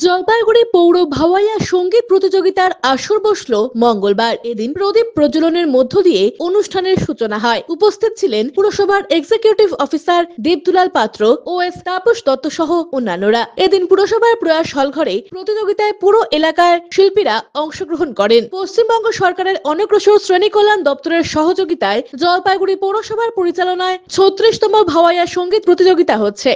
জলপাইগুড়ি পৌর ভাওয়াইয়া সঙ্গীত প্রতিযোগিতার আসর বসলো মঙ্গলবার। এদিন প্রদীপ প্রজ্বলনের মধ্য দিয়ে অনুষ্ঠানের সূচনা হয়। উপস্থিত ছিলেন পুরসভার এক্সিকিউটিভ অফিসার দেবদুলাল পাত্র ও এস তাপস দত্ত সহ অন্যান্যরা। এদিন পুরসভার প্রয়াস হল ঘরে প্রতিযোগিতায় পুরো এলাকার শিল্পীরা অংশগ্রহণ করেন। পশ্চিমবঙ্গ সরকারের অনগ্রসর শ্রেণী কল্যাণ দপ্তরের সহযোগিতায় জলপাইগুড়ি পৌরসভার পরিচালনায় ৩৬তম ভাওয়াইয়া সঙ্গীত প্রতিযোগিতা হচ্ছে।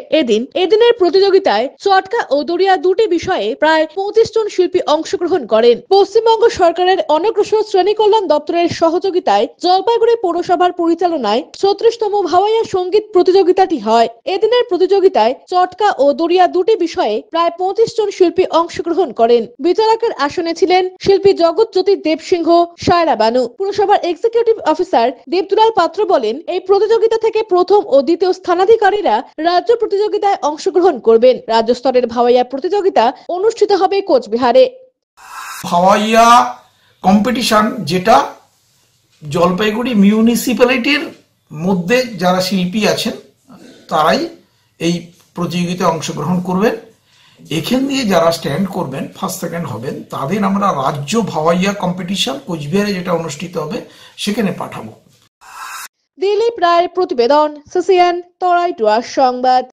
এদিনের প্রতিযোগিতায় চটকা ও দড়িয়া দুটি বিষয়ে প্রায় ২৫ জন শিল্পী অংশগ্রহণ করেন। পশ্চিমবঙ্গ সরকারের অনগ্রসর শ্রেণী কল্যাণ দপ্তরের সহযোগিতায় জলপাইগুড়ি পৌরসভার পরিচালনায় ৩৬তম ভাওয়াইয়া সঙ্গীত প্রতিযোগিতাটি হয়। এদিনের প্রতিযোগিতায় চটকা ও দড়িয়া দুটি বিষয়ে প্রায় ২৫ জন শিল্পী অংশগ্রহণ করেন। বিচারকের আসনে ছিলেন শিল্পী জগৎজ্যোতি দেবসিংহ সায়রা বানু। পুরসভার এক্সিকিউটিভ অফিসার দেবদুলাল পাত্র বলেন, এই প্রতিযোগিতা থেকে প্রথম ও দ্বিতীয় স্থানাধিকারীরা রাজ্য প্রতিযোগিতায় অংশগ্রহণ করবেন। রাজ্য স্তরের ভাওয়াইয়া প্রতিযোগিতা অনুষ্ঠিত হবে কোচবিহারে। ভাওয়াইয়া কম্পিটিশন যেটা জলপাইগুড়ি মিউনিসিপ্যালিটির মধ্যে যারা শিল্পী আছেন তারাই এই প্রতিযোগিতায় অংশগ্রহণ করবেন। এখান দিয়ে যারা স্ট্যান্ড করবেন, ফার্স্ট সেকেন্ড হবেন, তাদের আমরা রাজ্য ভাওয়াইয়া কম্পিটিশন কোচবিহারে যেটা অনুষ্ঠিত হবে সেখানে পাঠাবো। দিলীপ রায়ের প্রতিবেদন, সিসিএন তরাই টুয়ার সংবাদ।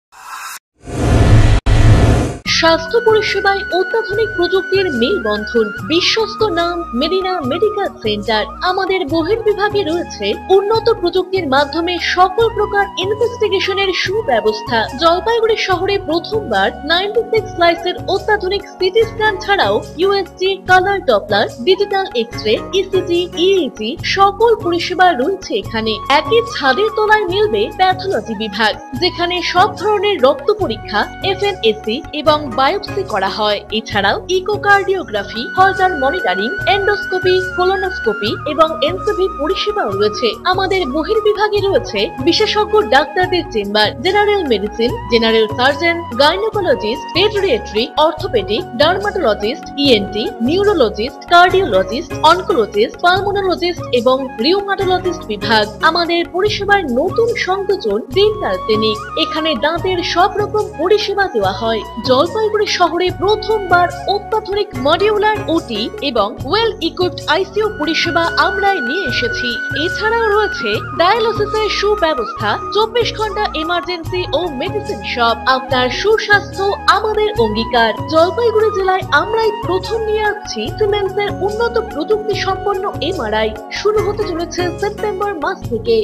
স্বাস্থ্য পরিষেবায় অত্যাধুনিক প্রযুক্তির মেলবন্ধন, বিশ্বস্ত নাম মেডিনা মেডিকেল সেন্টার। আমাদের বহির্বিভাগে রয়েছে উন্নত প্রযুক্তির মাধ্যমে সকল প্রকার ইনভেস্টিগেশনের সুব্যবস্থা। জলপাইগুড়ি শহরে প্রথমবার 96 স্লাইসের অত্যাধুনিক সিটি স্ক্যান ছাড়াও USG, colour Doppler, digital X-ray, ECG, EAG সকল পরিষেবা রয়েছে এখানে। একই ছাদের তলায় মিলবে প্যাথোলজি বিভাগ, যেখানে সব ধরনের রক্ত পরীক্ষা, এফএনএসি এবং বায়োপসি করা হয়। এছাড়াও ইকোকার্ডিওগ্রাফি, হলটার মনিটরিং, এন্ডোস্কোপি, কোলোনোস্কোপি এবং এনসিভি পরিষেবাও রয়েছে। আমাদের বহির্বিভাগে রয়েছে বিশেষজ্ঞ ডাক্তারদের chamber, general medicine, general surgeon, gynaecologist, পেডিয়াট্রি, orthopaedic, dermatologist, ENT, neurologist, cardiologist, oncologist, pulmonologist এবং রিউমাটোলজিস্ট বিভাগ। আমাদের পরিষেবার নতুন সংযোজন ডেন্টাল ক্লিনিক। এখানে দাঁতের সব রকম পরিষেবা দেওয়া হয়। জলপাইগুড়ি শহরে প্রথমবার অত্যাধুনিক মডিউলার ওটি এবং ওয়েল ইকুইপড আইসিইউ পরিষেবা আমরাই নিয়ে এসেছি। এছাড়াও রয়েছে ডায়ালিসিসের সুব্যবস্থা, 24 ঘন্টা এমার্জেন্সি ও মেডিসিন শপ। আপনার সুস্বাস্থ্য আমাদের অঙ্গীকার। জলপাইগুড়ি জেলায় আমরাই প্রথম নিয়ে আসছি সিমেন্সের উন্নত প্রযুক্তি সম্পন্ন এমআরআই। শুরু হতে চলেছে সেপ্টেম্বর মাস থেকে।